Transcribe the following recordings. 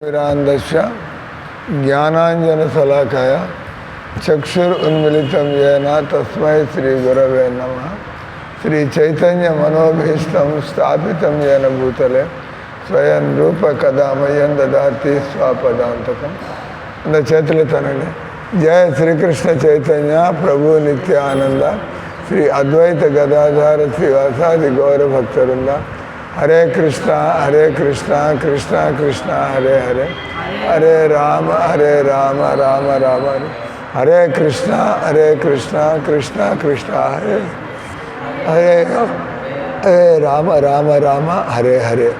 विरांदस्य ज्ञानांजनशलाकय चक्षुरुन्मीलितं येन तस्मै श्रीगुरवे नमः। श्रीचैतन्यमनोभीष्टं स्थापितं येन भूतले स्वयं रूप कदा मह्यं ददाति स्वपदान्तकम्। चैतन्य जय श्री कृष्ण चैतन्य प्रभु नित्यानंद श्री अद्वैत गदाधर श्रीवासादि गौर भक्तवृंद। हरे कृष्णा कृष्णा कृष्णा हरे हरे, हरे राम राम राम हरे। हरे कृष्णा कृष्णा कृष्णा हरे हरे, हरे Ram Ram Hare Hare.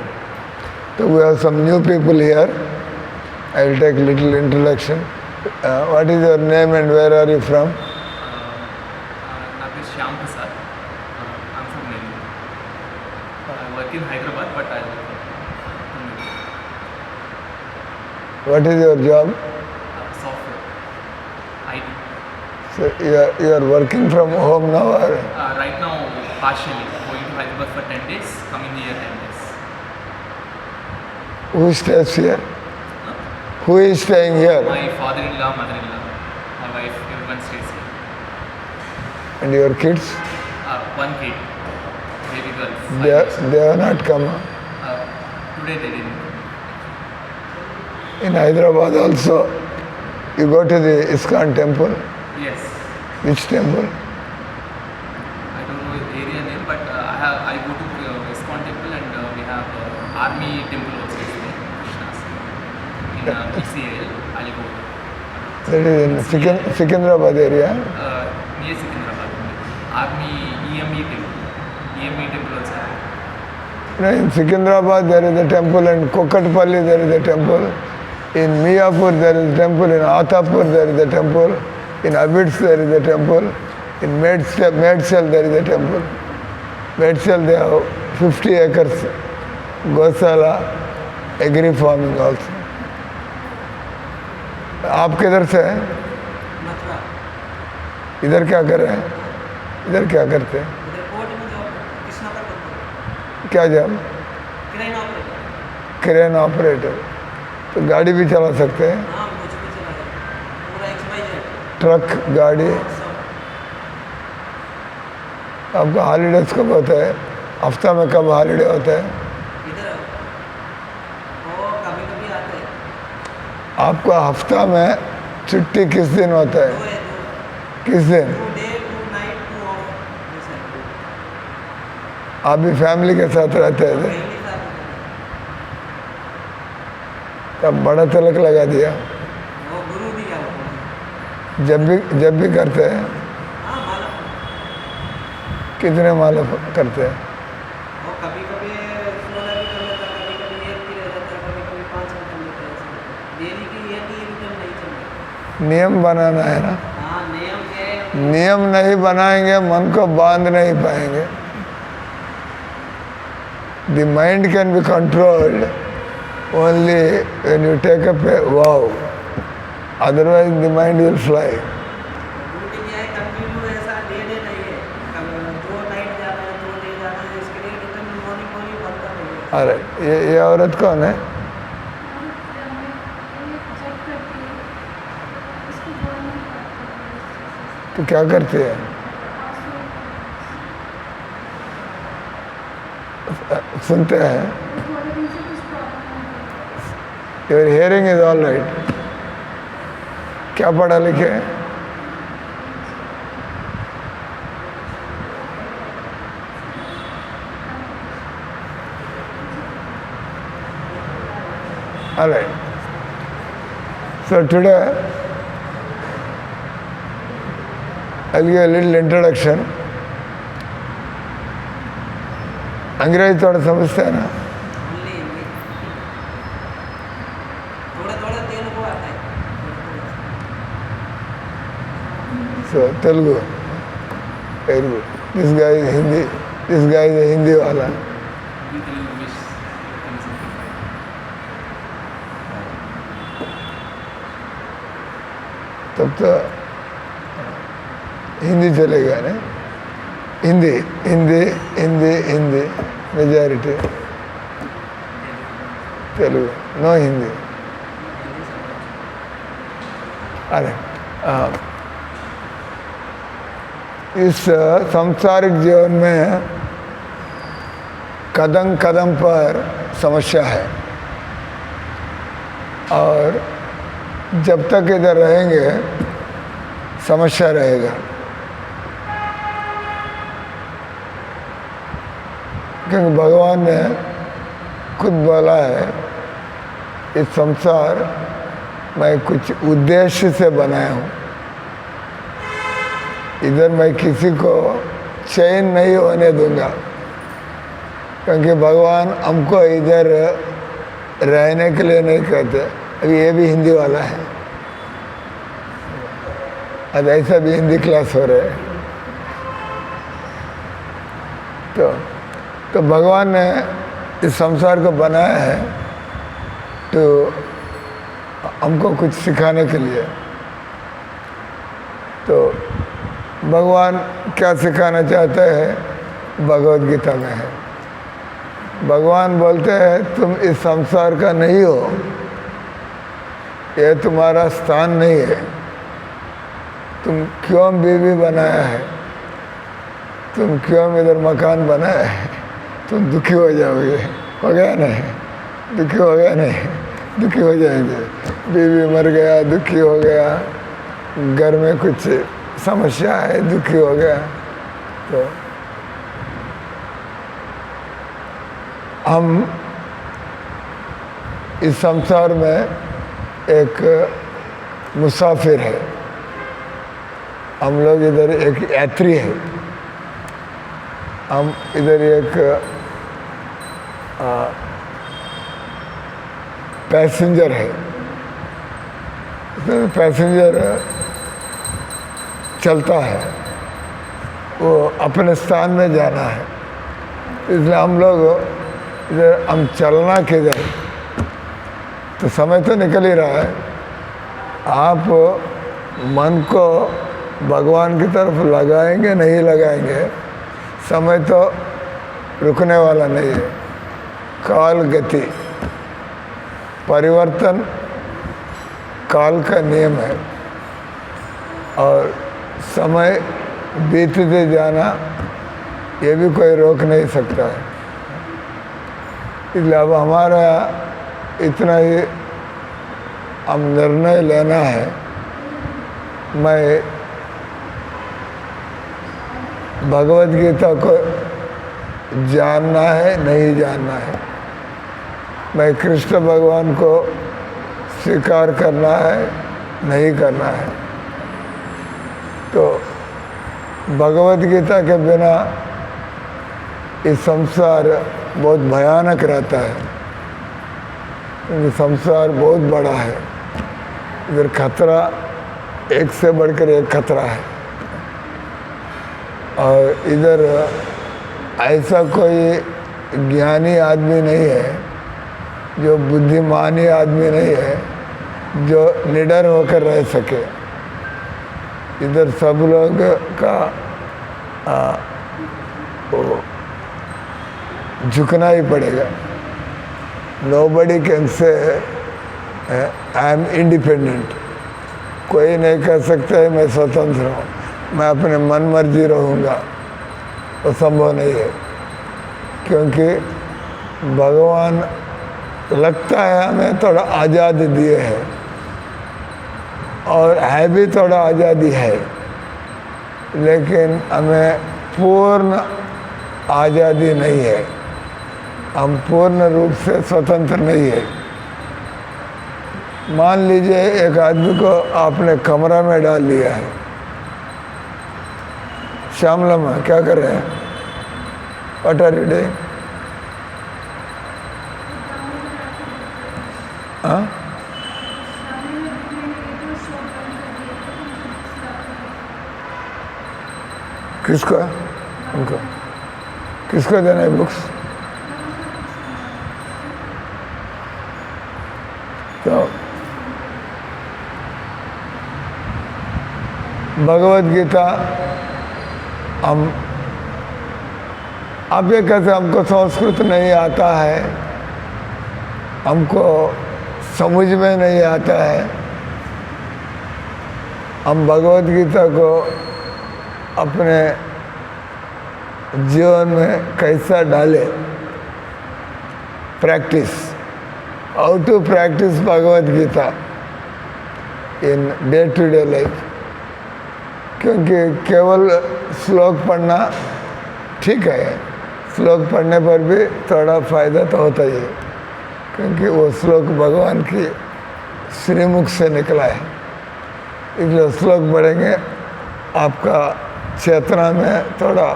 So we have some new people here. I will take little introduction. What is your name and where are you from? My name is Shyam Prasad. I'm from Delhi. I work in Hyderabad, but I live in Delhi. What is your job? Software. IT. So you are working from home now or? Right now, partially. Going to Hyderabad for 10 days, coming here 10 days. Who stays here? Who is staying here? My father-in-law, mother-in-law, my wife, everyone stays here. And your kids? One kid, baby girl. They have not come. Today they didn't. In Hyderabad also, you go to the ISKCON temple? Yes. Which temple? I don't know the area name, but I go to ISKCON temple and we have army temple also is there, Krishna's. In ECAL, I'll go. That is in Secunderabad area? Near Secunderabad. Army EME temple. EME temple also. In Secunderabad there is a temple, and Kokatpalli there is a temple. In Miyapur there is a temple, in Atapur there is a temple, in Abits there is a temple, in Medsel there is a temple. Medsel they have 50 acres, Gosala, agri farming also. आप किधर से हैं? इधर क्या कर रहे हैं? इधर क्या करते हैं? क्या जॉब? Crane operator. तो गाड़ी भी चला सकते हैं? ट्रक गाड़ी। आपका हॉलीडेज कब होता है? हफ्ता में कब हॉलीडे होता है? आपका हफ्ता में छुट्टी किस दिन होता है? किस दिन? आप भी फैमिली के साथ रहते हैं? तब बड़ा तिलक लगा दिया? जब भी करते हैं? कितने माला करते हैं? नियम बनाना है ना? नियम नहीं बनाएंगे मन को बांध नहीं पाएंगे। The mind can be controlled only when you take up a vow. Otherwise the mind will fly. अरे ये औरत कौन है? तो क्या करती है? सुनते हैं? Your hearing is all right. क्या पढ़ा लिखे? All right. So today I'll give a little introduction. अंग्रेजी थोड़ा समझते हैं ना? So Telugu, very good. This guy is Hindi. This guy is a Hindi wala. तब तो हिंदी चलेगा ना? Hindi Hindi Hindi Hindi majority, Telugu, no Hindi. अरे इस सांसारिक जीवन में कदम कदम पर समस्या है, और जब तक इधर रहेंगे समस्या रहेगा। क्योंकि भगवान ने खुद बोला है, इस संसार मैं कुछ उद्देश्य से बनाया हूँ, इधर मैं किसी को चैन नहीं होने दूंगा। क्योंकि भगवान हमको इधर रहने के लिए नहीं कहते। अभी ये भी हिंदी वाला है, अब ऐसा भी हिंदी क्लास हो रहे है। तो भगवान ने इस संसार को बनाया है तो हमको कुछ सिखाने के लिए। तो भगवान क्या सिखाना चाहते हैं भगवद गीता में है। भगवान बोलते हैं तुम इस संसार का नहीं हो, ये तुम्हारा स्थान नहीं है। तुम क्यों बीवी बनाया है, तुम क्यों इधर मकान बनाया है, तुम दुखी हो जाओगे। हो गया नहीं, दुखी हो गया नहीं, दुखी हो जाएंगे। बीवी मर गया, दुखी हो गया, घर में कुछ समस्या है, दुखी हो गया। तो हम इस संसार में एक मुसाफिर है, हम लोग इधर एक यात्री है, हम इधर एक पैसेंजर है। तो पैसेंजर चलता है, वो अपने स्थान में जाना है। इसलिए हम लोग इधर हम चलना किधर, तो समय तो निकल ही रहा है। आप मन को भगवान की तरफ लगाएंगे नहीं लगाएंगे, समय तो रुकने वाला नहीं है। काल गति, परिवर्तन काल का नियम है, और समय बीतते जाना ये भी कोई रोक नहीं सकता है। इसलिए अब हमारा इतना ही हम निर्णय लेना है, मैं भगवद गीता को जानना है नहीं जानना है, मैं कृष्ण भगवान को स्वीकार करना है नहीं करना है। तो भगवद गीता के बिना इस संसार बहुत भयानक रहता है, क्योंकि संसार बहुत बड़ा है। इधर खतरा एक से बढ़कर एक खतरा है, और इधर ऐसा कोई ज्ञानी आदमी नहीं है, जो बुद्धिमानी आदमी नहीं है, जो निडर होकर रह सके। इधर सब लोग का झुकना ही पड़ेगा। Nobody can say I am independent. कोई नहीं कह सकता है मैं स्वतंत्र हूँ, मैं अपने मन मर्जी रहूँगा, वो संभव नहीं है। क्योंकि भगवान लगता है हमें थोड़ा आज़ादी दिए है, और है भी थोड़ा आज़ादी है, लेकिन हमें पूर्ण आज़ादी नहीं है, हम पूर्ण रूप से स्वतंत्र नहीं है। मान लीजिए एक आदमी को आपने कमरा में डाल लिया है, श्यामला क्या कर रहे हैं, व्हाट आर यू डूइंग? हाँ, किसको, उनको किसको देना है बुक्स? तो भगवद गीता हम, आप ये कहते हमको संस्कृत नहीं आता है, हमको समझ में नहीं आता है, हम भगवत गीता को अपने जीवन में कैसा डालें, practice, how to practice Bhagavad Gita in day to day life. क्योंकि केवल श्लोक पढ़ना ठीक है, श्लोक पढ़ने पर भी थोड़ा फायदा तो होता ही है, क्योंकि वो श्लोक भगवान की श्रीमुख से निकला है। इसलिए श्लोक पढ़ेंगे आपका चेतना में थोड़ा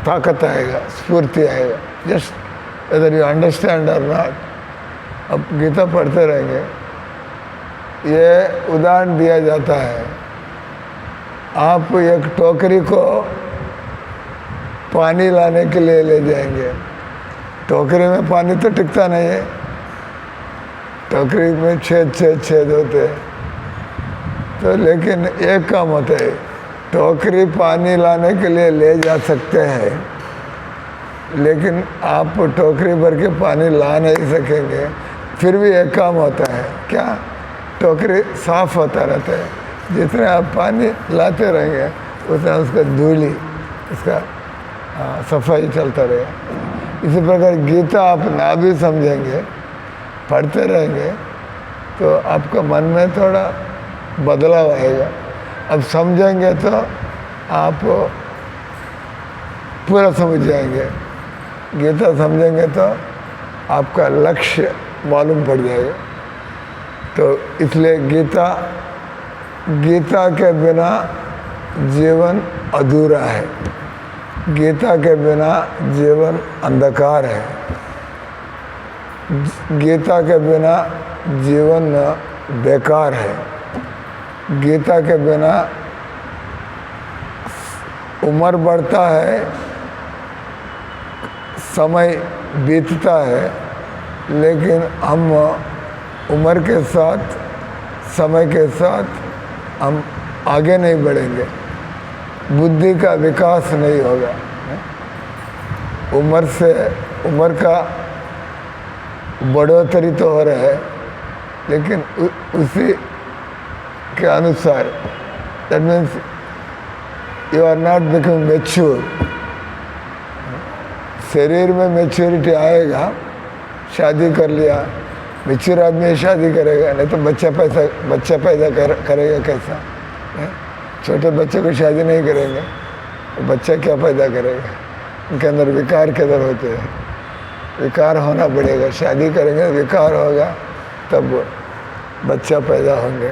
ताकत आएगा, स्फूर्ति आएगा। जस्ट वेदर यू अंडरस्टैंड और नॉट, अब गीता पढ़ते रहेंगे। ये उदाहरण दिया जाता है, आप एक टोकरी को पानी लाने के लिए ले जाएंगे, टोकरी में पानी तो टिकता नहीं है, टोकरी में छेद होते हैं। तो लेकिन एक काम होता है, टोकरी पानी लाने के लिए ले जा सकते हैं, लेकिन आप टोकरी भर के पानी ला नहीं सकेंगे। फिर भी एक काम होता है, क्या? टोकरी साफ होता रहता है। जितने आप पानी लाते रहेंगे उतना उसका धूली, उसका सफाई चलता रहेगा। इसी प्रकार गीता आप ना भी समझेंगे, पढ़ते रहेंगे तो आपका मन में थोड़ा बदलाव आएगा। अब समझेंगे तो आप पूरा समझ जाएंगे, गीता समझेंगे तो आपका लक्ष्य मालूम पड़ जाएगा। तो इसलिए गीता के बिना जीवन अधूरा है, गीता के बिना जीवन अंधकार है, गीता के बिना जीवन बेकार है, गीता के बिना उम्र बढ़ता है, समय बीतता है, लेकिन हम उम्र के साथ, समय के साथ हम आगे नहीं बढ़ेंगे, बुद्धि का विकास नहीं होगा। उम्र का बढ़ोतरी तो हो रहा है, लेकिन उसी के अनुसार, that means you are not becoming mature. शरीर में मैच्योरिटी आएगा, शादी कर लिया, मैच्योर आदमी शादी करेगा, नहीं तो बच्चा पैदा करेगा कैसा? छोटे बच्चे को शादी नहीं करेंगे, बच्चा क्या पैदा करेगा? उनके अंदर विकार किधर होते हैं? विकार होना पड़ेगा, शादी करेंगे विकार होगा तब बच्चा पैदा होंगे।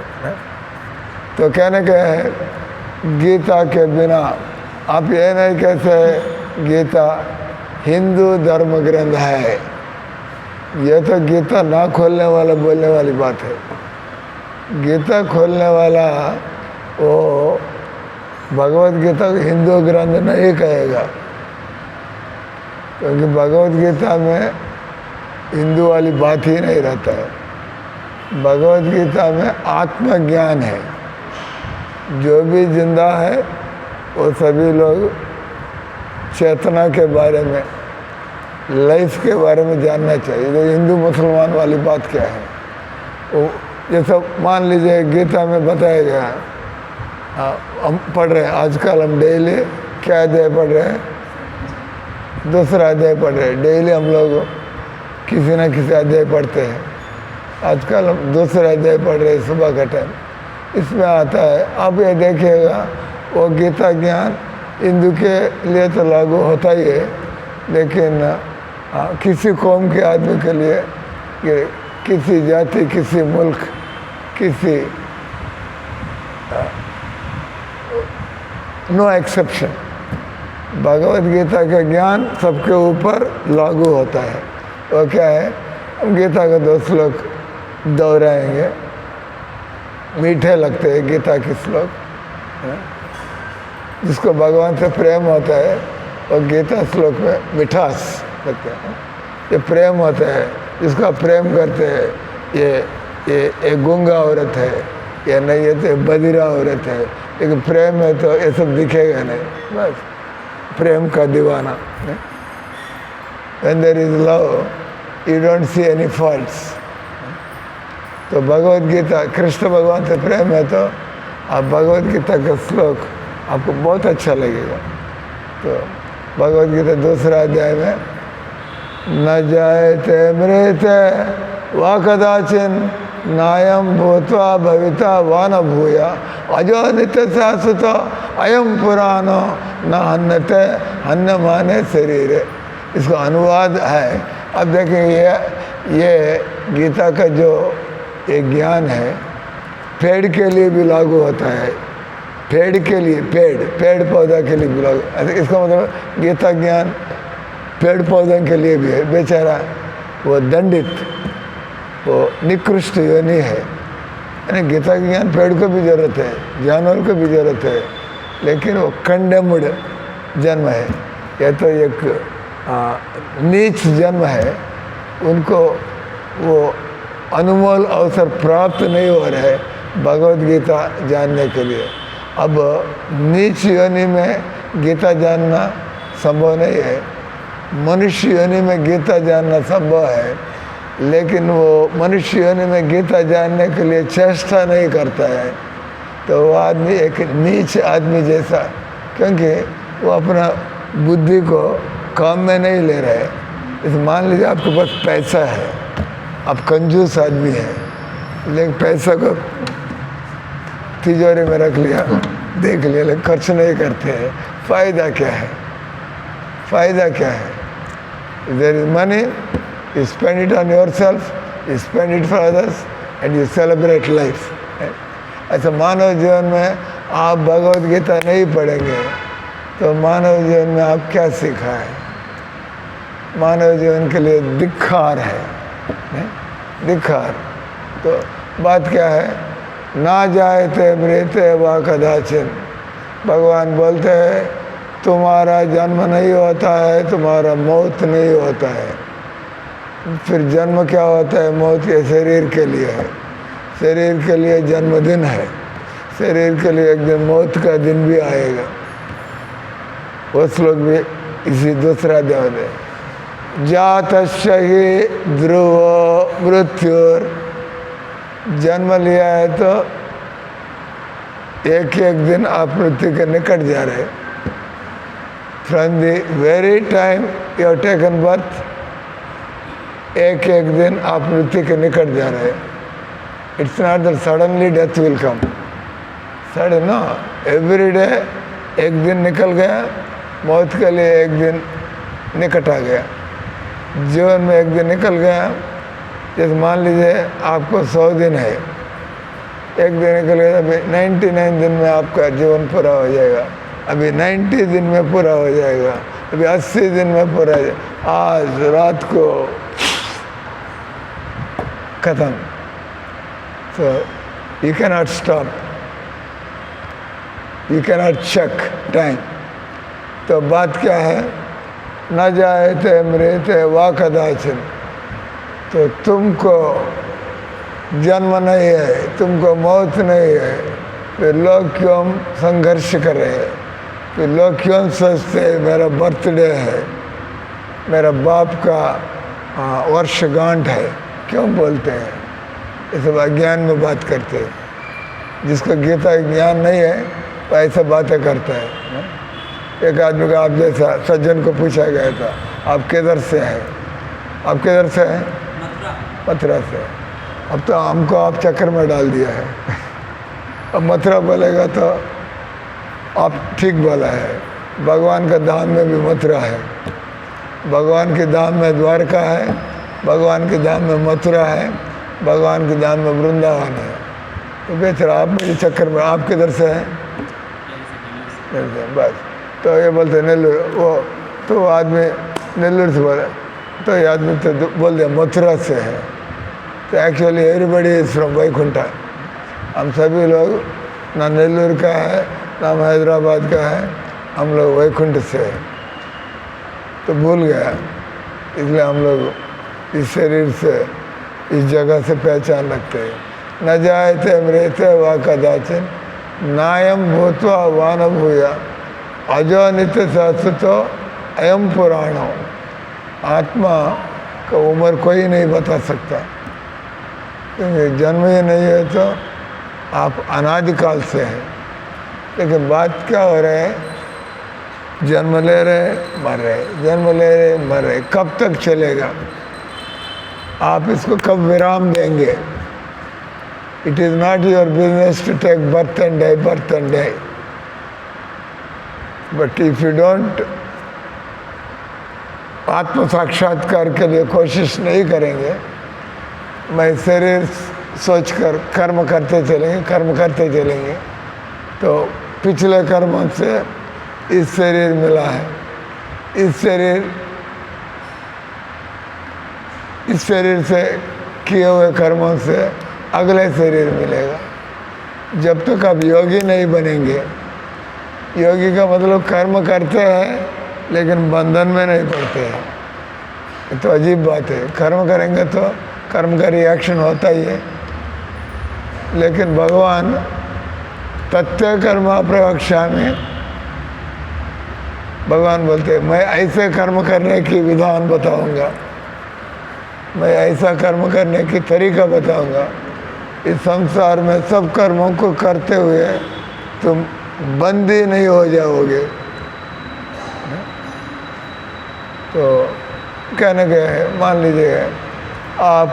तो कहने के है, गीता के बिना आप ये नहीं कहते गीता हिंदू धर्म ग्रंथ है। ये तो गीता ना खोलने वाला बोलने वाली बात है। गीता खोलने वाला वो भगवत गीता को हिंदू ग्रंथ नहीं कहेगा, क्योंकि भगवत गीता में हिंदू वाली बात ही नहीं रहता है। भगवत गीता में आत्मज्ञान है, जो भी जिंदा है वो सभी लोग चेतना के बारे में, लाइफ के बारे में जानना चाहिए। तो हिंदू मुसलमान वाली बात क्या है? वो जैसा मान लीजिए गीता में बताया गया, हम पढ़ रहे हैं आजकल, हम डेली क्या अध्याय पढ़ रहे हैं? दूसरा अध्याय पढ़ रहे हैं। डेली हम लोग किसी न किसी अध्याय पढ़ते हैं। आजकल हम दूसरा अध्याय पढ़ रहे हैं सुबह का टाइम। इसमें आता है, आप ये देखिएगा, वो गीता ज्ञान हिंदू के लिए तो लागू होता ही है, लेकिन किसी कौम के आदमी के लिए, किसी जाति, किसी मुल्क, किसी नो एक्सेप्शन, भगवत गीता का ज्ञान सबके ऊपर लागू होता है। वो क्या है? हम गीता का 2 श्लोक दोहराएंगे, मीठे लगते हैं गीता के श्लोक। जिसको भगवान से प्रेम होता है और गीता श्लोक में मिठास लगता है। ये प्रेम होता है, जिसका प्रेम करते हैं, ये गूंगा औरत है, या नहीं ये तो बधिरा औरत है, लेकिन प्रेम है तो ये सब दिखेगा नहीं। बस प्रेम का दीवाना। When there is love, you don't see any faults. तो भगवत गीता, कृष्ण भगवान से प्रेम है तो आप भगवद गीता का श्लोक आपको बहुत अच्छा लगेगा। तो भगवद गीता दूसरा अध्याय में न जायते मृते वा कदाचिन नायम भूत्वा भविता वा न भूया अजो नित्य शाश्वत अयम पुराणो न हन्नते हन्न माने शरीर। इसका अनुवाद है। अब देखिए ये गीता का जो एक ज्ञान है पेड़ के लिए भी लागू होता है। पेड़ के लिए पेड़ पौधा के लिए भी लागू। इसका मतलब गीता ज्ञान पेड़ पौधों के लिए भी है। बेचारा वो दंडित, वो निकृष्ट योनि है। यानी गीता ज्ञान पेड़ को भी जरूरत है, जानवर को भी जरूरत है, लेकिन वो कंडेम्ड जन्म है या तो एक नीच जन्म है। उनको वो अनमोल अवसर प्राप्त नहीं हो रहा है भगवद गीता जानने के लिए। अब नीच योनि में गीता जानना संभव नहीं है, मनुष्य योनि में गीता जानना संभव है, लेकिन वो मनुष्य योनि में गीता जानने के लिए चेष्टा नहीं करता है। तो वो आदमी एक नीच आदमी जैसा, क्योंकि वो अपना बुद्धि को काम में नहीं ले रहे। इस मान लीजिए आपके पास पैसा है, आप कंजूस आदमी हैं, लेकिन पैसा को तिजोरी में रख लिया, देख लिया, लेकिन खर्च नहीं करते हैं। फ़ायदा क्या है? फ़ायदा क्या है? There is money, you spend it on yourself, you spend it for others and you celebrate life। ऐसा मानव जीवन में आप भगवद गीता नहीं पढ़ेंगे तो मानव जीवन में आप क्या सीखा है? मानव जीवन के लिए धिक्कार है, धिक्कार। तो बात क्या है? ना जायते मृते वा कदाचिन। भगवान बोलते हैं तुम्हारा जन्म नहीं होता है, तुम्हारा मौत नहीं होता है। फिर जन्म क्या होता है? मौत ये शरीर के लिए है, शरीर के लिए जन्मदिन है, शरीर के लिए एक दिन मौत का दिन भी आएगा। वो श्लोक भी इसी दूसरा अध्याय में जातस्य ही ध्रुव मृत्युर। जन्म लिया है तो एक एक दिन आप मृत्यु के निकट जा रहे। From the very time you have taken birth, एक एक दिन आप मृत्यु के निकट जा रहे। It's not that suddenly death will come, sudden no, every day एक दिन निकल गया, मौत के लिए एक दिन निकट आ गया। जीवन में एक दिन निकल गया, जैसे मान लीजिए आपको 100 दिन है, एक दिन निकल गया, अभी 99 दिन में आपका जीवन पूरा हो जाएगा, अभी 90 दिन में पूरा हो जाएगा, अभी 80 दिन में पूरा हो जाएगा। आज रात को खत्म। So you cannot stop, you cannot check time। तो बात क्या है? न जायते मृते वा कदाचिन। तो तुमको जन्म नहीं है, तुमको मौत नहीं है, फिर लोग क्यों संघर्ष कर रहे हैं? फिर लोग क्यों सोचते हैं मेरा बर्थडे है, मेरा बाप का वर्षगांठ है, क्यों बोलते हैं? ये सब अज्ञान में बात करते हैं। जिसको गीता ज्ञान नहीं है वो ऐसा बातें करता है। एक आदमी को आप जैसा सज्जन को पूछा गया था आप किधर से हैं? आप किधर से हैं? मथुरा से। अब तो हमको आप चक्कर में डाल दिया है। अब मथुरा बोलेगा तो आप ठीक बोला है। भगवान का धाम में भी मथुरा है, भगवान के धाम में द्वारका है, भगवान के धाम में मथुरा है, भगवान के धाम में वृंदावन है। तो बेहतर आप मेरे चक्कर में, आप किधर से हैं? बस। तो ये बोलते नेल्लूर, वो तो आदमी नेल्लूर से बोला, तो ये आदमी तो बोल दिया मथुरा से है। तो actually everybody is from Vaikuntha. हम सभी लोग ना नेल्लूर का है ना हैदराबाद का है, हम लोग वैकुंठ से है। तो भूल गया, इसलिए हम लोग इस शरीर से, इस जगह से पहचान रखते हैं। न जायते मृते वा कदाचिन नायम भूत्वा वा न भूया अजो नित्य शाश्वतो अयम पुराणो। आत्मा का उम्र कोई नहीं बता सकता, क्योंकि जन्म ही नहीं है तो आप अनादिकाल से हैं, लेकिन बात क्या हो रहा है, जन्म ले रहे मर रहे, जन्म ले रहे मर रहे, कब तक चलेगा? आप इसको कब विराम देंगे? It is not your business to take birth and die, birth and die, but if you don't आत्म साक्षात्कार के लिए कोशिश नहीं करेंगे, मैं शरीर सोचकर कर्म करते चलेंगे, तो पिछले कर्मों से इस शरीर मिला है, इस शरीर से किए हुए कर्मों से अगले शरीर मिलेगा। जब तक आप योगी नहीं बनेंगे, योगी का मतलब कर्म करते हैं लेकिन बंधन में नहीं पड़ते हैं, ये तो अजीब बात है। कर्म करेंगे तो कर्म का रिएक्शन होता ही है, लेकिन भगवान तथ्य कर्म प्रवक्षा में भगवान बोलते हैं मैं ऐसे कर्म करने की विधान बताऊंगा, मैं ऐसा कर्म करने की तरीका बताऊंगा, इस संसार में सब कर्मों को करते हुए तुम बंदी नहीं हो जाओगे। तो कहने गए हैं, मान लीजिए आप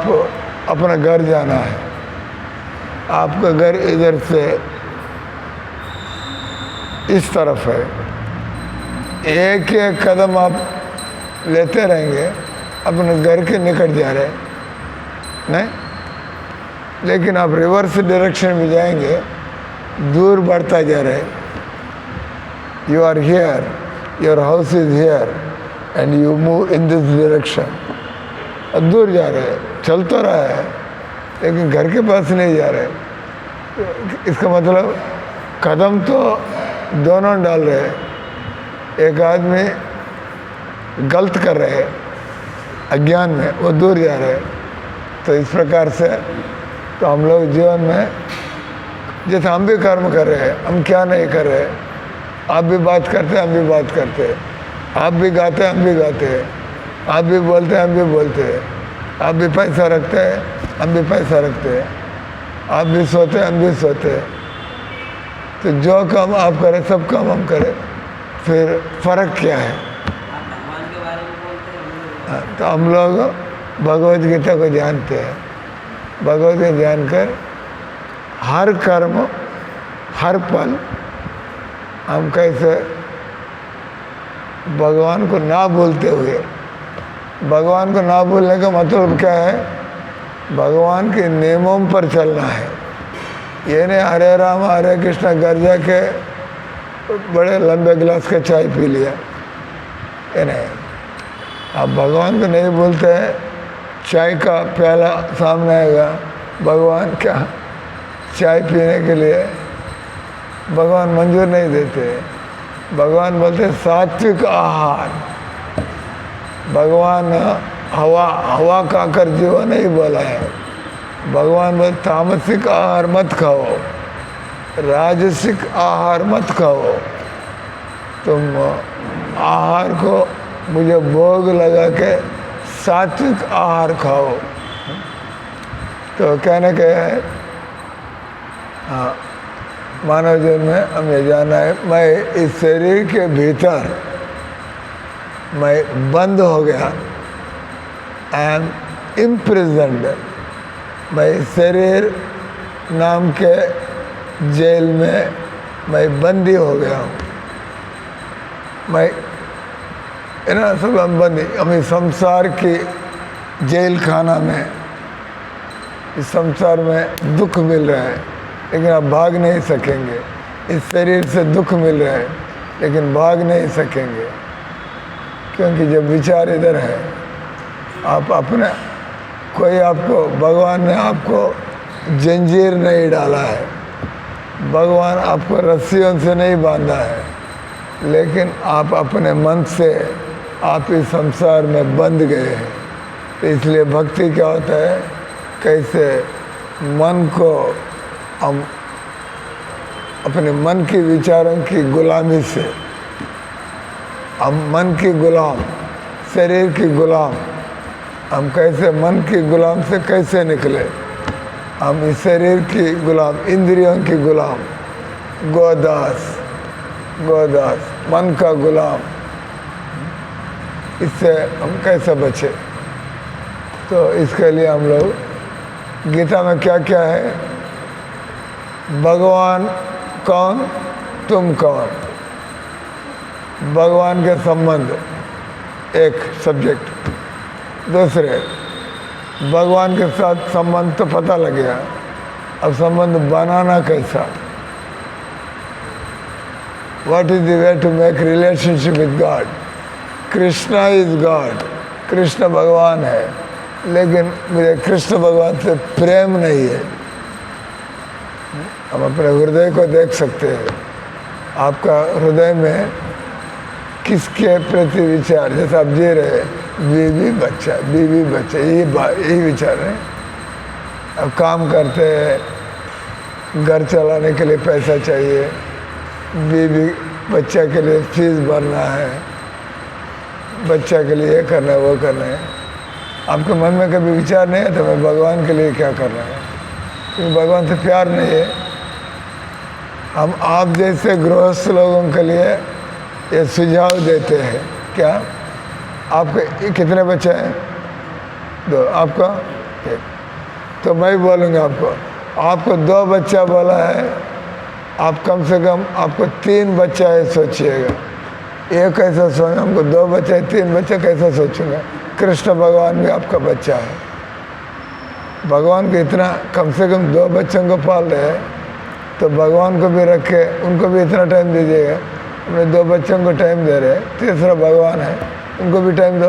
अपना घर जाना है, आपका घर इधर से इस तरफ है, एक एक कदम आप लेते रहेंगे, अपने घर के निकट जा रहे नहीं, लेकिन आप रिवर्स डायरेक्शन में जाएंगे, दूर बढ़ता जा रहे। You are here, your house is here and you move in this direction, अब दूर जा रहे, चल तो रहा है लेकिन घर के पास नहीं जा रहे। इसका मतलब कदम तो दोनों डाल रहे हैं, एक आदमी गलत कर रहे हैं अज्ञान में, वो दूर जा रहे हैं। तो इस प्रकार से तो हम लोग जीवन में जैसे हम भी कर्म कर रहे हैं, हम क्या नहीं कर रहे, आप भी बात करते हैं हम भी बात करते हैं, आप भी गाते हैं हम भी गाते हैं, आप भी बोलते हैं हम भी बोलते हैं, आप भी पैसा रखते हैं हम भी पैसा रखते हैं, आप भी सोते हैं हम भी सोते हैं। तो जो काम आप करें सब काम हम करें, फिर फर्क क्या है? तो हम लोग भगवद गीता को जानते हैं, भगवद गीता जानकर हर कर्म हर पल हम कैसे भगवान को ना भूलते हुए, भगवान को ना भूलने का मतलब क्या है? भगवान के नियमों पर चलना है। ये नहीं हरे राम हरे कृष्ण घर जाके बड़े लंबे गिलास का चाय पी लिया, ये नहीं। आप भगवान को नहीं भूलते हैं, चाय का प्याला सामने आएगा, भगवान क्या चाय पीने के लिए भगवान मंजूर नहीं देते। भगवान बोलते सात्विक आहार, भगवान हवा खाकर जीवन नहीं बोला है, भगवान बोलते तामसिक आहार मत खाओ, राजसिक आहार मत खाओ, तुम आहार को मुझे भोग लगा के सात्विक आहार खाओ। तो कहने के है हाँ, मानव जीवन में हमें जाना है, मैं इस शरीर के भीतर मैं बंद हो गया, आई एम इम्प्रिजन्ड, मैं शरीर नाम के जेल में मैं बंदी हो गया हूँ। मैं ना सब हम बंदी, हमें संसार की जेल खाना में, इस संसार में दुख मिल रहा है लेकिन आप भाग नहीं सकेंगे, इस शरीर से दुख मिल रहा है लेकिन भाग नहीं सकेंगे, क्योंकि जब विचार इधर है, आप अपने कोई आपको, भगवान ने आपको जंजीर नहीं डाला है, भगवान आपको रस्सियों से नहीं बांधा है, लेकिन आप अपने मन से आप इस संसार में बंध गए हैं। तो इसलिए भक्ति क्या होता है, कैसे मन को हम अपने मन की विचारों की गुलामी से, हम मन की गुलाम, शरीर की गुलाम, हम कैसे मन की गुलाम से कैसे निकले, हम इस शरीर की गुलाम, इंद्रियों की गुलाम, गोदास, मन का गुलाम, इससे हम कैसे बचे? तो इसके लिए हम लोग गीता में क्या क्या है, भगवान कौन, तुम कौन, भगवान के संबंध एक सब्जेक्ट, दूसरे भगवान के साथ संबंध तो पता लग गया, अब संबंध बनाना कैसा, what is the way to make relationship with God. Krishna is God, Krishna भगवान है, लेकिन मुझे कृष्ण भगवान से प्रेम नहीं है। हम अपने हृदय को देख सकते हैं, आपका हृदय में किसके प्रति विचार, जैसे आप जी रहे बीवी बच्चा यही विचार है। अब काम करते हैं, घर चलाने के लिए पैसा चाहिए, बीवी बच्चा के लिए फीस भरना है, बच्चा के लिए ये करना है वो करना है। आपके मन में कभी विचार नहीं है तो मैं भगवान के लिए क्या करना है, क्योंकि भगवान से प्यार नहीं है। हम आप जैसे गृहस्थ लोगों के लिए ये सुझाव देते हैं, क्या आपके कितने बच्चे हैं? 2, आपका 1। तो मैं बोलूँगा आपको 2 बच्चा बोला है, आप कम से कम आपको 3 बच्चा है सोचिएगा। एक कैसा सोच, हमको 2 बच्चे 3 बच्चे कैसा सोचूंगा? कृष्ण भगवान भी आपका बच्चा है, भगवान को इतना कम से कम 2 बच्चों को पाल रहे हैं, तो भगवान को भी रखे, उनको भी इतना टाइम दीजिएगा। अपने 2 बच्चों को टाइम दे रहे, तीसरा भगवान है, उनको भी टाइम दो।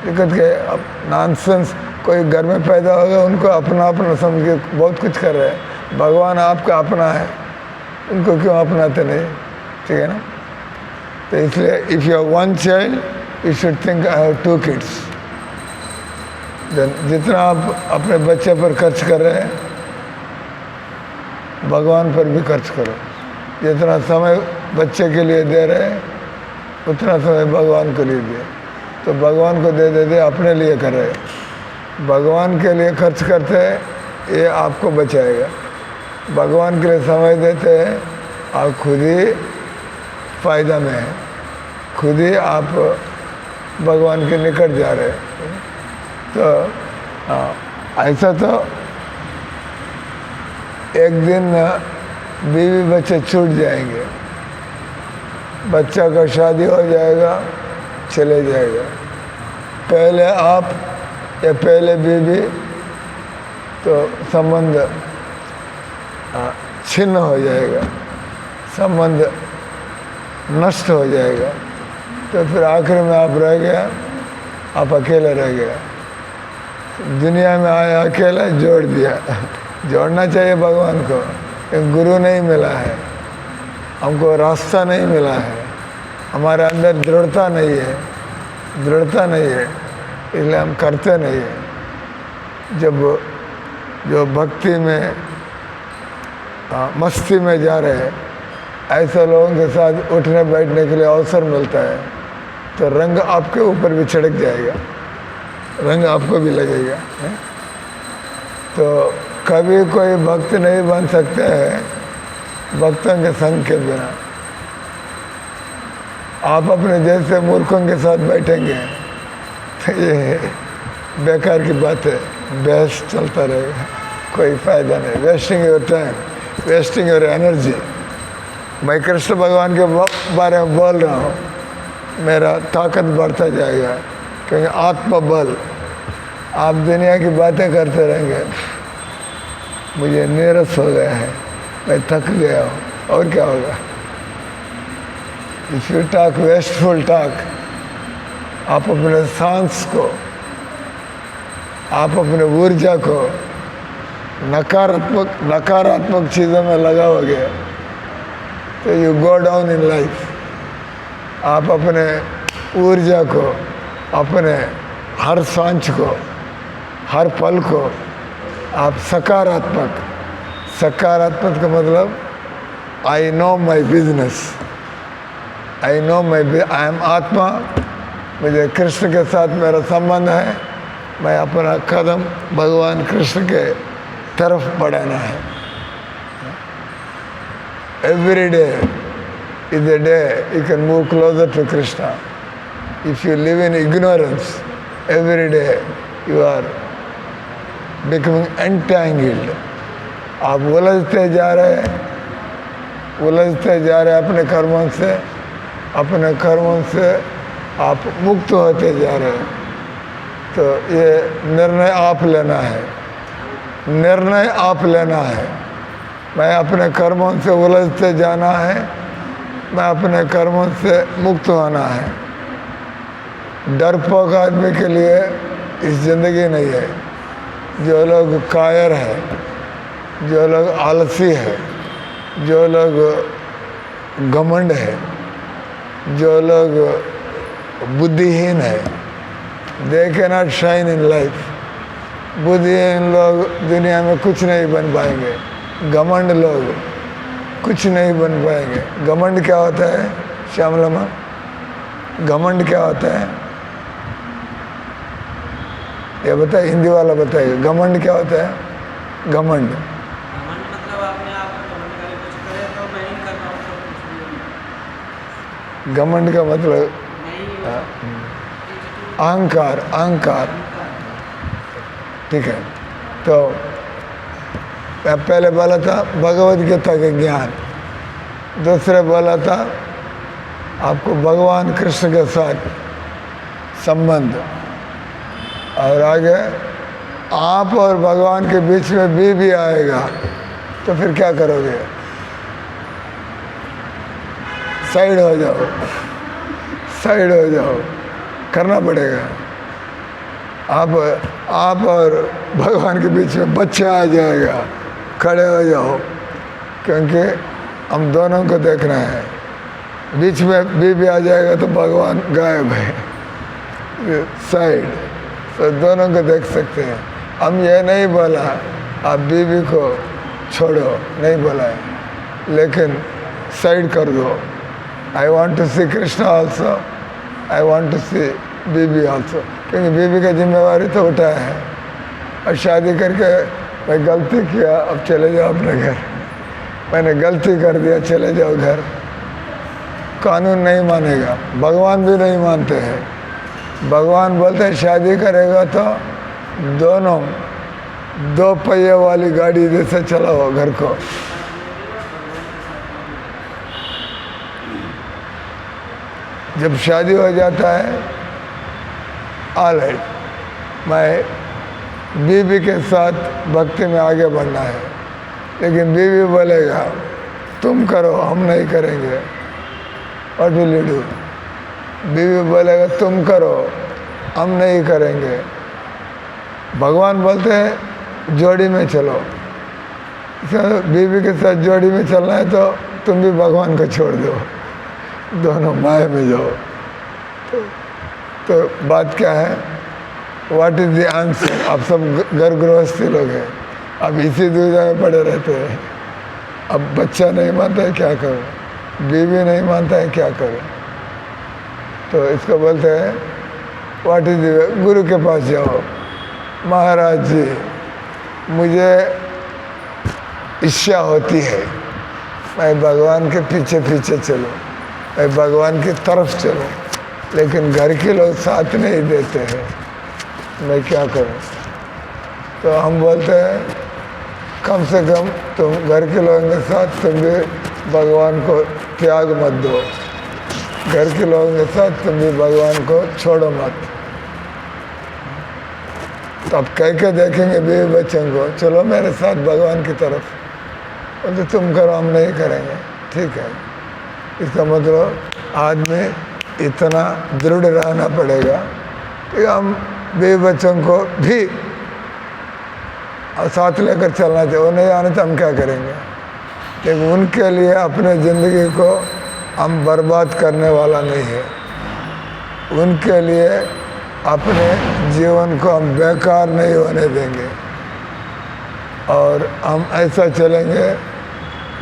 दिक्कत क्या है? अब नॉनसेंस, कोई घर में पैदा होगा उनको अपना अपना समझ के बहुत कुछ कर रहे हैं। भगवान आपका अपना है, उनको क्यों अपनाते नहीं? ठीक है ना? तो इसलिए if you have 1 child you should think I have 2 kids. जितना आप अपने बच्चे पर खर्च कर रहे हैं, भगवान पर भी खर्च करो। जितना समय बच्चे के लिए दे रहे हैं उतना समय भगवान को लिए दे, तो भगवान को दे अपने लिए कर रहे। भगवान के लिए खर्च करते हैं, ये आपको बचाएगा। भगवान के लिए समय देते हैं, आप खुद ही फायदा में है, खुद ही आप भगवान के निकट जा रहे हैं। तो ऐसा तो एक दिन बीवी बच्चे छूट जाएंगे, बच्चा का शादी हो जाएगा, चले जाएगा। पहले आप या पहले बीवी, तो संबंध छिन्न हो जाएगा, संबंध नष्ट हो जाएगा। तो फिर आखिर में आप रह गया, आप अकेले रह गया। दुनिया में आया अकेला, जोड़ दिया। जोड़ना चाहिए भगवान को, एक गुरु नहीं मिला है, हमको रास्ता नहीं मिला है, हमारे अंदर दृढ़ता नहीं है, इसलिए हम करते नहीं हैं। जब जो भक्ति में मस्ती में जा रहे हैं, ऐसे लोगों के साथ उठने बैठने के लिए अवसर मिलता है, तो रंग आपके ऊपर भी छिड़क जाएगा, रंग आपको भी लगेगा। तो कभी कोई भक्त नहीं बन सकते हैं भक्तों के संग के बिना। आप अपने जैसे मूर्खों के साथ बैठेंगे तो ये बेकार की बात है, बहस चलता रहेगा, कोई फ़ायदा नहीं। Wasting your time, wasting your energy. मैं कृष्ण भगवान के बारे में बोल रहा हूँ, मेरा ताकत बढ़ता जाएगा, क्योंकि आत्मबल। आप दुनिया की बातें करते रहेंगे, मुझे नीरस हो गया है, मैं थक गया हूँ, और क्या होगा? If you talk wasteful talk, आप अपने सांस को, आप अपने ऊर्जा को नकारात्मक चीज़ों में लगाओगे तो you go down in life. आप अपने ऊर्जा को, अपने हर सांस को, हर पल को आप सकारात्मक का मतलब I know my business, I am आत्मा, मुझे कृष्ण के साथ मेरा संबंध है, मैं अपना कदम भगवान कृष्ण के तरफ बढ़ाना है। Every day is a day you can move closer to Krishna. If you live in ignorance, every day you are becoming entangled. आप उलझते जा रहे अपने कर्मों से आप मुक्त होते जा रहे हैं। तो ये निर्णय आप लेना है। मैं अपने कर्मों से उलझते जाना है, मैं अपने कर्मों से मुक्त होना है। डरपोक आदमी के लिए इस ज़िंदगी नहीं है। जो लोग कायर है, जो लोग आलसी है, जो लोग घमंड है, जो लोग बुद्धिहीन है, they can not shine in life. बुद्धिहीन लोग दुनिया में कुछ नहीं बन पाएंगे, घमंड लोग कुछ नहीं बन पाएंगे। घमंड क्या होता है श्यामलमा? घमंड क्या होता है ये बताइए, हिंदी वाला बताइए। घमंड क्या होता है? घमंड मतलब आपने आप घमंड करे कुछ करे तो मैं ही कर रहा हूँ। घमंड का मतलब नहीं अहंकार। ठीक है, तो मैं पहले बोला था भगवद गीता के ज्ञान, दूसरे बोला था आपको भगवान कृष्ण के साथ संबंध, और आगे आप और भगवान के बीच में भी आएगा तो फिर क्या करोगे? साइड हो जाओ, करना पड़ेगा। आप और भगवान के बीच में बच्चा आ जाएगा, खड़े हो जाओ, क्योंकि हम दोनों को देखना है। बीच में बीबी आ जाएगा तो भगवान गायब है। साइड, तो दोनों को देख सकते हैं। हम ये नहीं बोला आप बीबी को छोड़ो, नहीं बोला है, लेकिन साइड कर दो। I want to see Krishna also, I want to see bibi also, क्योंकि बीबी का जिम्मेवारी तो उठाया है। और शादी करके मैं गलती किया, अब चले जाओ अपने घर, मैंने गलती कर दिया, चले जाओ घर। कानून नहीं मानेगा, भगवान भी नहीं मानते हैं। भगवान बोलते हैं शादी करेगा तो दोनों दो पहिए वाली गाड़ी जैसे चलाओ घर को। जब शादी हो जाता है, ऑलराइट, मैं बीवी के साथ भक्ति में आगे बढ़ना है, लेकिन बीवी बोलेगा तुम करो, हम नहीं करेंगे। What will you do? बीवी बोलेगा तुम करो, हम नहीं करेंगे। भगवान बोलते हैं जोड़ी में चलो। बीवी के साथ जोड़ी में चलना है तो तुम भी भगवान को छोड़ दो, दोनों माया में जाओ। तो बात क्या है? What is the answer? आप सब घर गृहस्थी लोग हैं, अब इसी दुविधा में पड़े रहते हैं। अब बच्चा नहीं मानता है, क्या करो? बीवी नहीं मानता है, क्या करो? तो इसको बोलते हैं व्हाट इज द, गुरु के पास जाओ। महाराज जी, मुझे इच्छा होती है मैं भगवान के पीछे पीछे चलूं, मैं भगवान की तरफ चलूं, लेकिन घर के लोग साथ नहीं देते हैं, मैं क्या करूं? तो हम बोलते हैं कम से कम तुम घर के लोगों के साथ तुम भी भगवान को त्याग मत दो, घर के लोगों के साथ तुम भी भगवान को छोड़ो मत। तो अब कह के देखेंगे बीवी बच्चों को, चलो मेरे साथ भगवान की तरफ। बोलते तुम करो, हम नहीं करेंगे। ठीक है, इसका मतलब आदमी इतना दृढ़ रहना पड़ेगा कि हम बीवी बच्चों को भी साथ लेकर चलना चाहिए। वो नहीं आने तो हम क्या करेंगे? लेकिन उनके लिए अपने ज़िंदगी को हम बर्बाद करने वाला नहीं है। उनके लिए अपने जीवन को हम बेकार नहीं होने देंगे, और हम ऐसा चलेंगे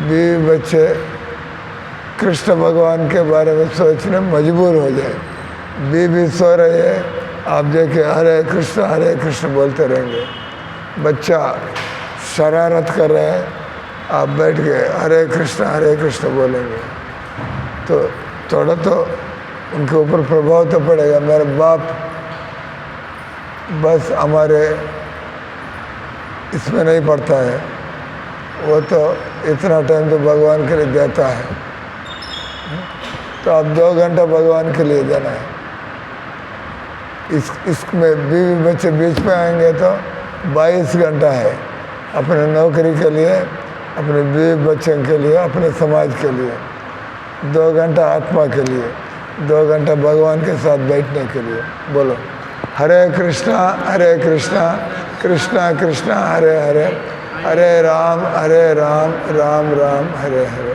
बीवी बच्चे कृष्ण भगवान के बारे में सोचने मजबूर हो जाए। बीवी सो रही है, आप देखिए हरे कृष्ण बोलते रहेंगे। बच्चा शरारत कर रहे हैं, आप बैठ गए हरे कृष्ण बोलेंगे तो थोड़ा तो उनके ऊपर प्रभाव तो पड़ेगा। मेरा बाप बस हमारे इसमें नहीं पड़ता है, वो तो इतना टाइम तो भगवान के लिए देता है, तो आप 2 घंटा भगवान के लिए देना है। इसमें बीवी बच्चे बीच में आएंगे तो 22 घंटा है अपने नौकरी के लिए, अपने बीवी बच्चों के लिए, अपने समाज के लिए, 2 घंटा आत्मा के लिए, 2 घंटा भगवान के साथ बैठने के लिए। बोलो हरे कृष्णा कृष्णा कृष्णा हरे हरे, हरे राम राम राम हरे हरे।